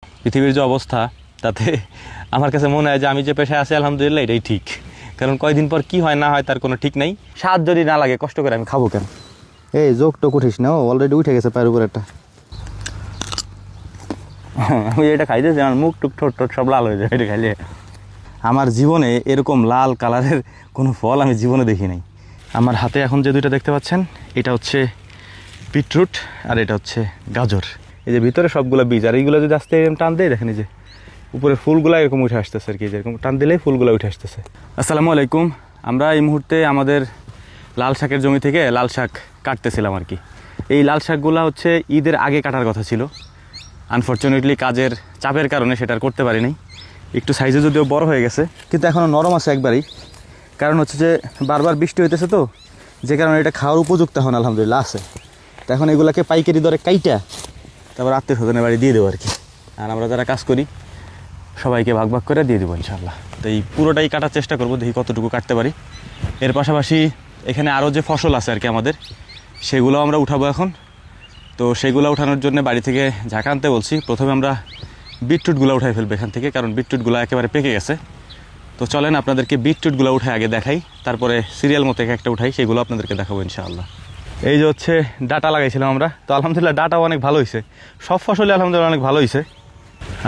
পৃথিবীর যে অবস্থা তাতে আমার কাছে মনে হয় যে আমি যে পেশায় আছি আলহামদুলিল্লাহ এটাই ঠিক। কারণ কয়দিন পর কি হয় না হয় তার কোনো ঠিক নাই। স্বাদ যদি না লাগে কষ্ট করে আমি খাবো কেন? এই যোগ টোক উঠিস না, অলরেডি উঠে গেছে পায়ের উপর একটা। আমি এটা খাইতেছি, আমার মুখ টুক ঠোঁট ঠোঁট সব লাল হয়ে যায় এটা খাইলে। আমার জীবনে এরকম লাল কালারের কোনো ফল আমি জীবনে দেখি নাই। আমার হাতে এখন যে দুইটা দেখতে পাচ্ছেন, এটা হচ্ছে বিটরুট আর এটা হচ্ছে গাজর। এই যে ভিতরে সবগুলো বীজ, আর এইগুলো যদি আস্তে এরকম টান দেয় দেখেন এই যে উপরে ফুলগুলো এরকম উঠে আসতেছে আর কি, যেরকম টান দিলেই ফুলগুলো উঠে আসতেছে। আসসালামু আলাইকুম। আমরা এই মুহূর্তে আমাদের লাল শাকের জমি থেকে লাল শাক কাটতেছিলাম আর কি। এই লাল শাকগুলো হচ্ছে ঈদের আগে কাটার কথা ছিল, আনফর্চুনেটলি কাজের চাপের কারণে সেটা আর করতে পারিনি। একটু সাইজে যদিও বড় হয়ে গেছে, কিন্তু এখনও নরম আছে একবারই। কারণ হচ্ছে যে বারবার বৃষ্টি হইতেছে তো, যে কারণে এটা খাওয়ার উপযুক্ত এখন আলহামদুলিল্লাহ আছে। তো এখন এগুলোকে পাইকারি দরে কাইটা তারপর আত্মীয় স্বজনের বাড়ি দিয়ে দেবো আর কি। আর আমরা যারা কাজ করি সবাইকে ভাগ ভাগ করে দিয়ে দেবো ইনশাআল্লাহ। তো এই পুরোটাই কাটার চেষ্টা করবো, দেখি কতটুকু কাটতে পারি। এর পাশাপাশি এখানে আরও যে ফসল আছে আর কি আমাদের, সেগুলো আমরা উঠাবো এখন। তো সেগুলো উঠানোর জন্য বাড়ি থেকে ঝাঁকা আনতে বলছি। প্রথমে আমরা বিটরুটগুলো উঠাই ফেলবো এখান থেকে, কারণ বিটরুটগুলো একেবারে পেকে গেছে। তো চলেন আপনাদেরকে বিটরুটগুলো উঠে আগে দেখাই, তারপরে সিরিয়াল মতো একটা উঠাই, সেগুলো আপনাদেরকে দেখাবো ইনশাআল্লাহ। এই যে হচ্ছে ডাটা লাগাইছিলাম আমরা, তো আলহামদুলিল্লাহ ডাটাও অনেক ভালো হয়েছে, সব ফসলে আলহামদুলিল্লাহ অনেক ভালো হয়েছে।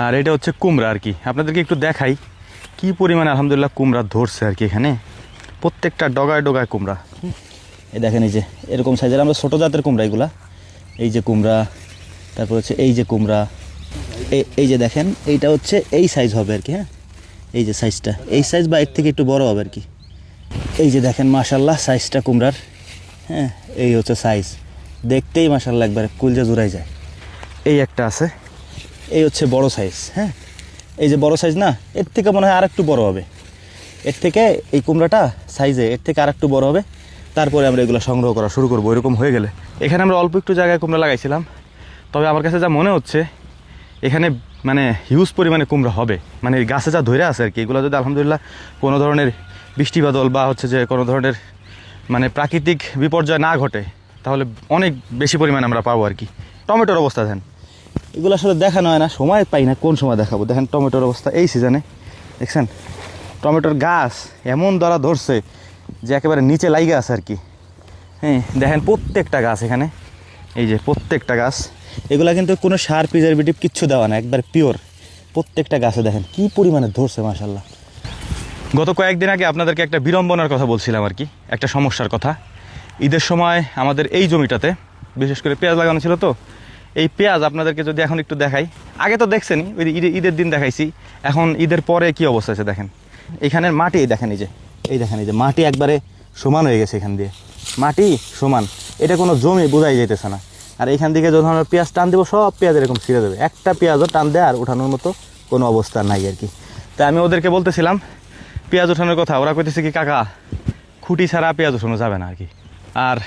আর এটা হচ্ছে কুমড়া আর কি, আপনাদেরকে একটু দেখাই কি পরিমাণে আলহামদুলিল্লাহ কুমড়া ধরছে আর কি। এখানে প্রত্যেকটা ডগায় ডগায় কুমড়া। এই দেখেন এই যে এরকম সাইজের আমরা ছোটো জাতের কুমড়া এগুলা। এই যে কুমড়া, তারপর হচ্ছে এই যে কুমড়া, এই যে দেখেন এইটা হচ্ছে এই সাইজ হবে আর কি। হ্যাঁ, এই যে সাইজটা এই সাইজ বা এর থেকে একটু বড় হবে আর কি। এই যে দেখেন মাশাল্লাহ সাইজটা কুমড়ার। হ্যাঁ, এই হচ্ছে সাইজ, দেখতেই মাশাল্লাহ একবারে কুলজা জুড়াই যায়। এই একটা আছে, এই হচ্ছে বড় সাইজ। হ্যাঁ, এই যে বড় সাইজ না, এর থেকে মনে হয় আর একটু বড় হবে। এর থেকে এই কুমড়াটা সাইজে এর থেকে আর একটু বড় হবে, তারপরে আমরা এগুলো সংগ্রহ করা শুরু করবো। এরকম হয়ে গেলে এখানে আমরা অল্প একটু জায়গায় কুমড়া লাগাইছিলাম, তবে আমার কাছে যা মনে হচ্ছে এখানে মানে হিউজ পরিমাণে কুমড়া হবে। মানে গাছে যা ধরে আছে আর কি, এগুলো যদি আলহামদুলিল্লাহ কোনো ধরনের বৃষ্টি বাদল বা হচ্ছে যে কোনো ধরনের মানে প্রাকৃতিক বিপর্যয় না ঘটে, তাহলে অনেক বেশি পরিমাণে আমরা পাবো আর কি। টমেটোর অবস্থা দেখেন, এগুলো আসলে দেখানো হয় না, সময় পাই না কোন সময় দেখাবো। দেখেন টমেটোর অবস্থা এই সিজনে, দেখছেন টমেটোর গাছ এমন দ্বারা ধরছে যে একেবারে নিচে লাইগা আছে আর কি। হ্যাঁ, দেখেন প্রত্যেকটা গাছ এখানে, এই যে প্রত্যেকটা গাছ, এগুলা কিন্তু কোনো সার প্রিজারভেটিভ কিচ্ছু দেওয়া না, একবার পিওর। প্রত্যেকটা গাছে দেখেন কি পরিমাণে ধরছে মাশাল্লাহ। গত কয়েকদিন আগে আপনাদেরকে একটা বিড়ম্বনার কথা বলছিলাম আর কি, একটা সমস্যার কথা। ঈদের সময় আমাদের এই জমিটাতে বিশেষ করে পেঁয়াজ লাগানো ছিল। তো এই পেঁয়াজ আপনাদেরকে যদি এখন একটু দেখাই, আগে তো দেখছেনই, ওই ঈদের দিন দেখাইছি। এখন ঈদের পরে কি অবস্থা আছে দেখেন, এখানের মাটি দেখেন, এই দেখেন এই যে মাটি একবারে সমান হয়ে গেছে, এখান দিয়ে মাটি সমান, এটা কোনো জমি বোঝাই যাইতেছে না। আর এখান থেকে যখন আমরা পেঁয়াজ টান দেবো সব পেঁয়াজ এরকম ছিঁড়ে দেবে, একটা পেঁয়াজও টান দেয় আর ওঠানোর মতো কোনো অবস্থা নাই আর কি। তাই আমি ওদেরকে বলতেছিলাম পেঁয়াজ ওঠানোর কথা, ওরা কইতেছে কি কাকা খুঁটি ছাড়া পেঁয়াজ ওঠানো যাবে না আর কি। আর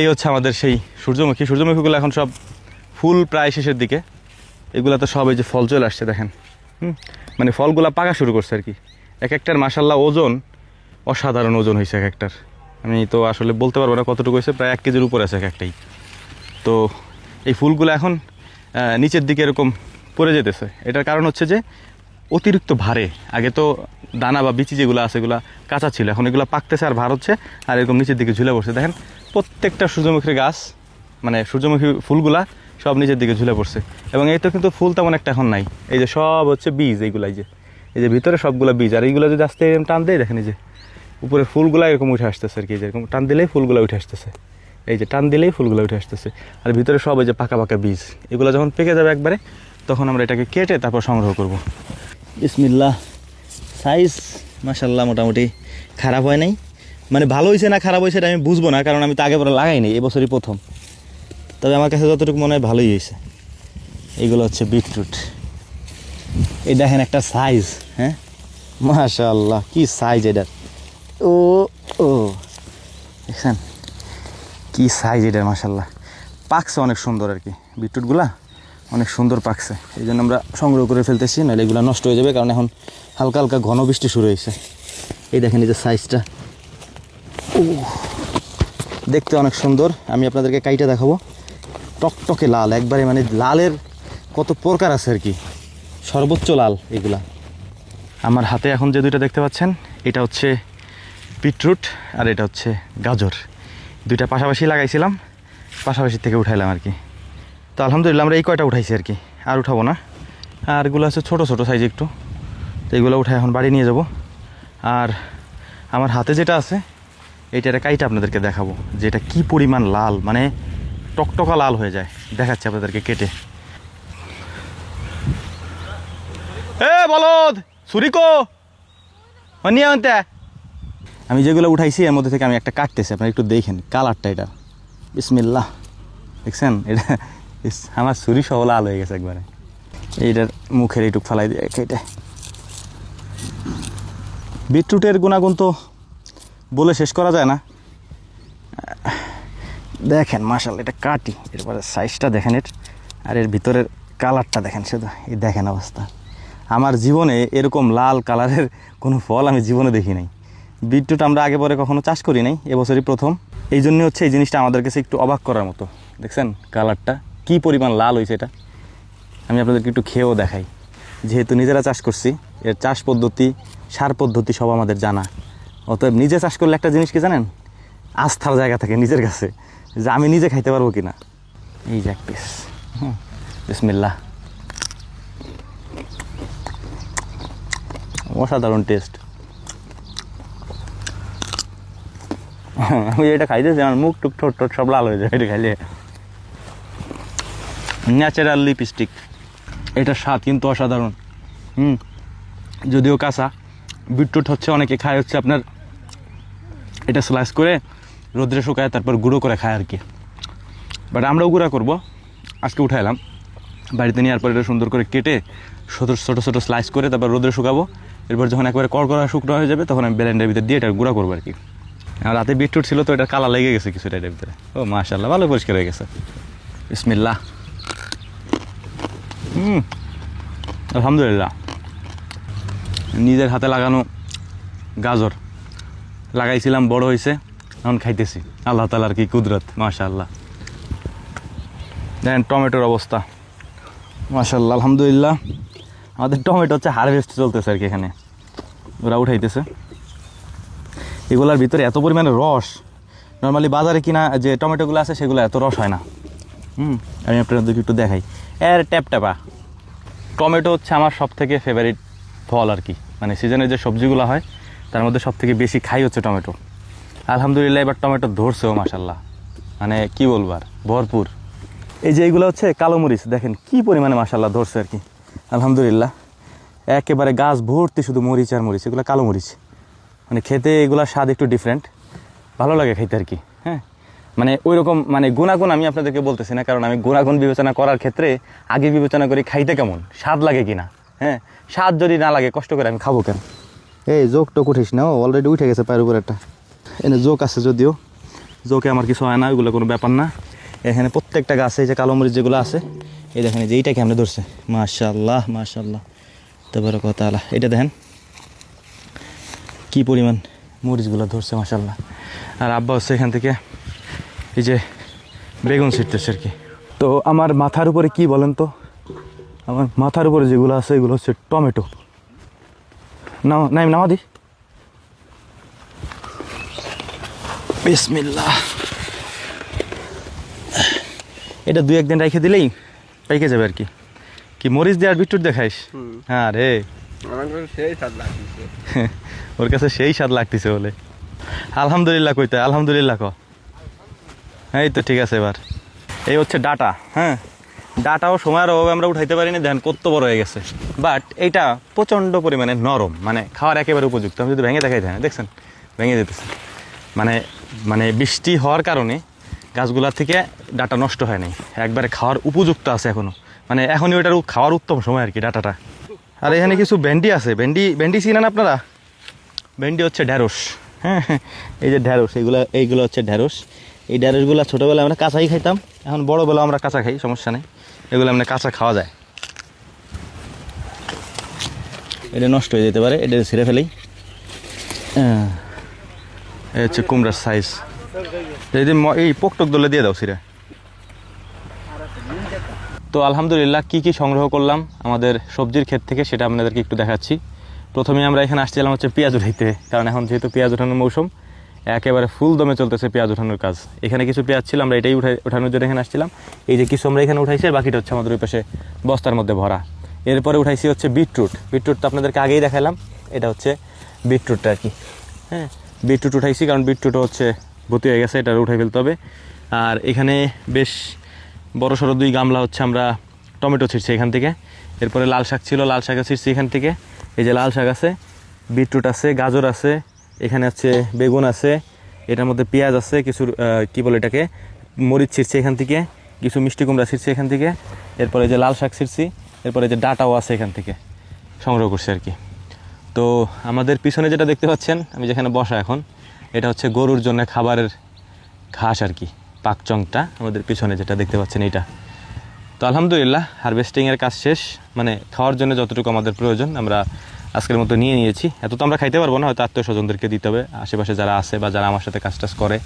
এই হচ্ছে আমাদের সেই সূর্যমুখীগুলো এখন সব ফুল প্রায় শেষের দিকে। এগুলো তো সব এই যে ফল চলে আসছে দেখেন। মানে ফলগুলো পাকা শুরু করছে আর কি। এক একটার মাশাল্লাহ ওজন অসাধারণ ওজন হয়েছে এক একটার। আমি তো আসলে বলতে পারবো না কতটুকু হয়েছে, প্রায় 1 কেজির উপরে আছে এক একটাই। তো এই ফুলগুলো এখন নিচের দিকে এরকম পড়ে যেতেছে। এটার কারণ হচ্ছে যে অতিরিক্ত ভারে। আগে তো দানা বা বিচি যেগুলো আছে এগুলো কাঁচা ছিল, এখন এগুলো পাকতেছে আর ভার হচ্ছে, আর এরকম নিচের দিকে ঝুলে পড়ছে। দেখেন প্রত্যেকটা সূর্যমুখীর গাছ, মানে সূর্যমুখী ফুলগুলা সব নিচের দিকে ঝুলে পড়ছে। এবং এই তো কিন্তু ফুল তেমন একটা এখন নাই, এই যে সব হচ্ছে বীজ। এইগুলাই এই যে ভিতরে সবগুলো বীজ, আর এইগুলো যদি আস্তে এরকম টান দেয় দেখেন এই যে উপরে ফুলগুলো এরকম উঠে আসতেছে আর কি, যেরকম টান দিলেই ফুলগুলো উঠে আসতেছে। এই যে টান দিলেই ফুলগুলো উঠে আসতেছে, আর ভিতরে সব এই যে পাকা পাকা বীজ। এগুলো যখন পেকে যাবে একবারে, তখন আমরা এটাকে কেটে তারপর সংগ্রহ করব। বিসমিল্লাহ। সাইজ মাশাল্লাহ মোটামুটি খারাপ হয় নাই, মানে ভালো হয়েছে না খারাপ হয়েছে এটা আমি বুঝবো না, কারণ আমি তো আগে পরে লাগাইনি, এবছরই প্রথম। তবে আমার কাছে যতটুকু মনে হয় ভালোই হয়েছে। এইগুলো হচ্ছে বিটরুট, এই দেখেন একটা সাইজ। হ্যাঁ মাশাল্লাহ কি সাইজ এটার, ও ও দেখছেন কি সাইজ এটার মাশাল্লাহ। পাকছে অনেক সুন্দর আর কি, বিটরুটগুলা অনেক সুন্দর পাকছে, এই জন্য আমরা সংগ্রহ করে ফেলতেছি, নাহলে এগুলো নষ্ট হয়ে যাবে, কারণ এখন হালকা হালকা ঘন বৃষ্টি শুরু হয়েছে। এই দেখেন এই যে সাইজটা, ও দেখতে অনেক সুন্দর। আমি আপনাদেরকে কাইটা দেখাবো, টকটকে লাল একবারে, মানে লালের কত প্রকার আছে আর কি, সর্বোচ্চ লাল এগুলা। আমার হাতে এখন যে দুইটা দেখতে পাচ্ছেন, এটা হচ্ছে বিটরুট আর এটা হচ্ছে গাজর। দুইটা পাশাপাশি লাগাইছিলাম, পাশাপাশি থেকে উঠাইলাম আর কি। তো আলহামদুলিল্লাহ আমরা এই কয়টা উঠাইছি আর কি, আর উঠাবো না। আর এগুলো আছে ছোটো ছোটো সাইজ একটু, তো এগুলো উঠাই এখন বাড়ি নিয়ে যাব। আর আমার হাতে যেটা আছে এইটার কাইটা আপনাদেরকে দেখাবো যে এটা কী পরিমাণ লাল, মানে টকটকা লাল হয়ে যায়। দেখাচ্ছি আপনাদেরকে কেটে। এ বলদ ছুরিকো নিয়ে আনতে। আমি যেগুলো উঠাইছি এর মধ্যে থেকে আমি একটা কাটতেছি, আপনারা একটু দেখেন কালারটা এটা। বিসমিল্লাহ, দেখছেন এটা আমার ছুরি সহ লাল হয়ে গেছে একবারে। এইটার মুখের এইটুক ফালাই দিয়ে কেটে। বিটরুটের গুণাগুণ তো বলে শেষ করা যায় না। দেখেন মাশাআল্লাহ, এটা কাটি, এরপরে সাইজটা দেখেন এর, আর এর ভিতরের কালারটা দেখেন শুধু। এই দেখেন অবস্থা, আমার জীবনে এরকম লাল কালারের কোনো ফল আমি জীবনে দেখি নাই। বিটরুট আমরা আগে পরে কখনো চাষ করি নাই, এবছরই প্রথম। এই জন্য হচ্ছে এই জিনিসটা আমাদের কাছে একটু অবাক করার মতো। দেখছেন কালারটা কী পরিমাণ লাল হয়েছে। এটা আমি আপনাদেরকে একটু খেয়েও দেখাই, যেহেতু নিজেরা চাষ করছি, এর চাষ পদ্ধতি, সার পদ্ধতি সব আমাদের জানা। অতএব নিজে চাষ করলে একটা জিনিস কি জানেন, আস্থার জায়গা থাকে নিজের কাছে, যে আমি নিজে খাইতে পারবো কি না। এই যে এক পিস, বিসমিল্লাহ, অসাধারণ টেস্ট। আমি এটা খাইতেছি, আমার মুখ টুক ঠোঁট ঠোঁট সব লাল হয়ে যায় এটা খাইলে। ন্যাচারাল লিপস্টিক, এটার স্বাদ কিন্তু অসাধারণ। যদিও কাঁচা বিটরুট হচ্ছে অনেকে খায় হচ্ছে আপনার এটা স্লাইস করে রোদ্রে শুকায় তারপর গুঁড়ো করে খায় আর কি। বাট আমরাও গুঁড়া করবো, আজকে উঠাইলাম বাড়িতে নিয়ে। পর এটা সুন্দর করে কেটে ছোটো ছোটো ছোটো স্লাইস করে তারপর রোদ্রে শুকাবো। এরপর যখন একবারে কড়কড়া শুকনো হয়ে যাবে তখন আমি ব্লেন্ডারের ভিতরে দিয়ে এটা গুঁড়া করবো আর কি। আর রাতে বিটরুট ছিল তো এটা কালা লেগে গেছে কিছুটা এটার ভিতরে। ও মাশাআল্লাহ, ভালো পরিষ্কার হয়ে গেছে। বিসমিল্লাহ। আলহামদুলিল্লাহ, নিজের হাতে লাগানো গাজর লাগাইছিলাম, বড় হয়েছে, এখন খাইতেছি। আল্লাহ তাআলার কি কুদরত, মাশাআল্লাহ। দেখেন টমেটোর অবস্থা, মাশাআল্লাহ, আলহামদুলিল্লাহ। আমাদের টমেটো হচ্ছে হারভেস্ট চলতেছে আর কি, এখানে ওরা উঠাইতেছে। এগুলার ভিতরে এত পরিমাণে রস, নর্মালি বাজারে কিনা যে টমেটোগুলো আছে সেগুলো এত রস হয় না। আমি আপনাদেরকে একটু দেখাই। এর ট্যাপা টমেটো হচ্ছে আমার সব থেকে ফেভারিট ফল আর কি। মানে সিজনের যে সবজিগুলো হয় তার মধ্যে সব থেকে বেশি খাই হচ্ছে টমেটো। আলহামদুলিল্লাহ এবার টমেটো ধরছেও মাশাআল্লাহ, মানে কি বলবো আর, ভরপুর। এই যে এইগুলো হচ্ছে কালো মরিচ, দেখেন কি পরিমাণে মাশাআল্লাহ ধরছে আর কি। আলহামদুলিল্লাহ একেবারে গাছ ভর্তি শুধু মরিচ আর মরিচ। এগুলো কালো মরিচ, মানে খেতে এগুলোর স্বাদ একটু ডিফারেন্ট, ভালো লাগে খাইতে আর কি। হ্যাঁ, মানে ওই রকম মানে গুণাগুণ আমি আপনাদেরকে বলতেছি না, কারণ আমি গুণাগুণ বিবেচনা করার ক্ষেত্রে আগে বিবেচনা করি খাইতে কেমন, স্বাদ লাগে কিনা। হ্যাঁ, স্বাদ যদি না লাগে কষ্ট করে আমি খাবো কেন। এই জোক টোক উঠিস না, অলরেডি উঠে গেছে পায়ের উপর একটা। এনে জোক আছে, যদিও জোকে আমার কিছু হয় না, ওইগুলো কোনো ব্যাপার না। এখানে প্রত্যেকটা গাছে এই যে কালো মরিচ যেগুলো আছে, এই দেখেন যে এইটা কেমনে ধরছে, মাশাআল্লাহ মাশাআল্লাহ তাবারাক তাআলা। এটা দেখেন কি পরিমাণ মরিচগুলো ধরছে মাশাআল্লাহ। আর আব্বা হচ্ছে এখান থেকে এই যে বেগুন ছিটতেছে আর কি। তো আমার মাথার উপরে কি বলেন তো, আমার মাথার উপরে যেগুলো আছে এগুলো হচ্ছে টমেটো। নাম দি বিসমিল্লাহ। এটা 2-1 দিন রেখে দিলেই পেকে যাবে আর কি। কি মরিচ দিয়ে আর বিটরুট দেখাইস? হ্যাঁ রে, ওর কাছে সেই স্বাদ লাগতেছে বলে। আলহামদুলিল্লাহ কইতে আলহামদুলিল্লাহ ক। এই তো ঠিক আছে। এবার এই হচ্ছে ডাটা। হ্যাঁ, ডাটাও সময়ের অভাবে আমরা উঠাইতে পারিনি, দেখেন কত বড় হয়ে গেছে। বাট এইটা প্রচণ্ড পরিমাণে নরম, মানে খাওয়ার একেবারে উপযুক্ত। আমি যদি ভেঙে দেখাই দেয়, দেখছেন ভেঙে যেতেছে। মানে বৃষ্টি হওয়ার কারণে গাছগুলার থেকে ডাটা নষ্ট হয় নাই, একবারে খাওয়ার উপযুক্ত আছে এখনও। মানে এখনই ওইটার খাওয়ার উত্তম সময় আর কি ডাটাটা। আর এখানে কিছু ভেন্ডি আছে, ভেন্ডি চিনেন আপনারা? ভেন্ডি হচ্ছে ঢ্যাঁড়স। হ্যাঁ, এই যে ঢ্যাঁড়স, এইগুলো হচ্ছে ঢ্যাঁড়স। এই ঢ্যাঁড়সগুলো ছোটোবেলায় আমরা কাঁচাই খাইতাম, এখন বড়োবেলা আমরা কাঁচা খাই, সমস্যা নেই। এগুলো আমরা কাঁচা খাওয়া যায়। এটা নষ্ট হয়ে যেতে পারে, এটা ছিঁড়ে ফেলেই। এই হচ্ছে কুমড়ার সাইজ। যদি এই পোকটোক দলে দিয়ে দাও ছিঁড়ে। তো আলহামদুলিল্লাহ কি কি সংগ্রহ করলাম আমাদের সবজির ক্ষেত থেকে সেটা আপনাদেরকে একটু দেখাচ্ছি। প্রথমে আমরা এখানে আসছিলাম হচ্ছে পেঁয়াজ উঠাইতে, কারণ এখন যেহেতু পেঁয়াজ ওঠানোর মৌসুম, একেবারে ফুল দমে চলতেছে পেঁয়াজ ওঠানোর কাজ। এখানে কিছু পেঁয়াজ ছিল, আমরা এটাই ওঠানোর জন্য এখানে আসছিলাম। এই যে কিছু আমরা এখানে উঠাইছি, আর বাকিটা হচ্ছে আমাদের ওই পাশে বস্তার মধ্যে ভরা। এরপরে উঠাইছি হচ্ছে বিটরুট। বিটরুট তো আপনাদেরকে আগেই দেখালাম, এটা হচ্ছে বিটরুটটা আর কি। হ্যাঁ, বিটরুট উঠাইছি, কারণ বিটরুটও হচ্ছে ভর্তি হয়ে গেছে, এটা উঠাই ফেলতে হবে। আর এখানে বেশ বড় সড়ো 2 গামলা হচ্ছে আমরা টমেটো ছিঁড়ছি এখান থেকে। এরপরে লাল শাক ছিল, লাল শাকও ছিঁড়ছি এখান থেকে। এই যে লাল শাক আছে, বিটরুট আছে, গাজর আছে, এখানে হচ্ছে বেগুন আছে, এটার মধ্যে পেঁয়াজ আছে, কিছু কী বলে এটাকে মরিচ ছিঁড়ছি এখান থেকে, কিছু মিষ্টি কুমড়া ছিঁড়ছি এখান থেকে। এরপরে যে লাল শাক ছিঁড়ছি, এরপরে যে ডাটাও আছে এখান থেকে সংগ্রহ করছি আর কি। তো আমাদের পিছনে যেটা দেখতে পাচ্ছেন, আমি যেখানে বসা এখন, এটা হচ্ছে গরুর জন্য খাবারের ঘাস আর কি, পাকচংটা আমাদের পিছনে যেটা দেখতে পাচ্ছেন এইটা। তো আলহামদুলিল্লাহ হারভেস্টিংয়ের কাজ শেষ, মানে খাওয়ার জন্য যতটুকু আমাদের প্রয়োজন আমরা আজকের মতো নিয়ে নিয়েছি। এত তো আমরা খাইতে পারবো না, হয়তো আত্মীয় স্বজনদেরকে দিতে হবে, আশেপাশে যারা আছে বা যারা আমার সাথে কাজ টাজ করে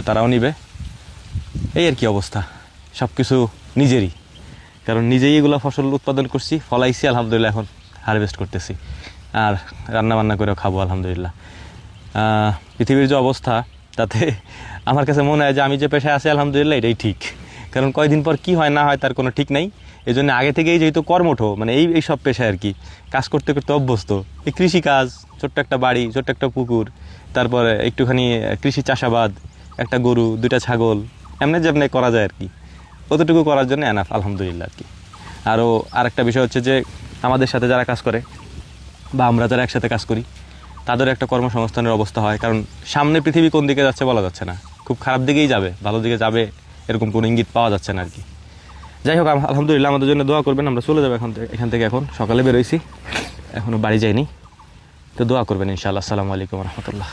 তারাও নিবে। এই আর কি অবস্থা, সব কিছু নিজেরই, কারণ নিজেই এগুলো ফসল উৎপাদন করছি, ফলাইছি, আলহামদুলিল্লাহ এখন হারভেস্ট করতেছি আর রান্না বান্না করেও খাবো আলহামদুলিল্লাহ। পৃথিবীর যে অবস্থা, তাতে আমার কাছে মনে হয় যে আমি যে পেশায় আছি আলহামদুলিল্লাহ এটাই ঠিক, কারণ কয়দিন পর কি হয় না হয় তার কোনো ঠিক নাই। এই জন্য আগে থেকেই যেহেতু কর্মঠ, মানে এই সব পেশায় আর কি কাজ করতে করতে অভ্যস্ত। এই কৃষিকাজ, ছোট্ট একটা বাড়ি, ছোট্ট একটা পুকুর, তারপরে একটুখানি কৃষি চাষাবাদ, একটা গরু, 2টা ছাগল, এমনি যেমনি করা যায় আর কি, অতটুকু করার জন্য এনাফ আলহামদুলিল্লাহ আর কি। আরও আরেকটা বিষয় হচ্ছে যে আমাদের সাথে যারা কাজ করে বা আমরা যারা একসাথে কাজ করি, তাদের একটা কর্মসংস্থানের অবস্থা হয়, কারণ সামনে পৃথিবী কোন দিকে যাচ্ছে বলা যাচ্ছে না, খুব খারাপ দিকেই যাবে, ভালো দিকে যাবে এরকম কোনো ইঙ্গিত পাওয়া যাচ্ছে না আর কি। যাই হোক, আলহামদুলিল্লাহ আমাদের জন্য দোয়া করবেন। আমরা চলে যাবো এখান থেকে, এখন সকালে বেরোইছি, এখনও বাড়ি যাইনি, তো দোয়া করবেন ইনশাআল্লাহ। আসসালামু আলাইকুম রহমতুল্লাহ।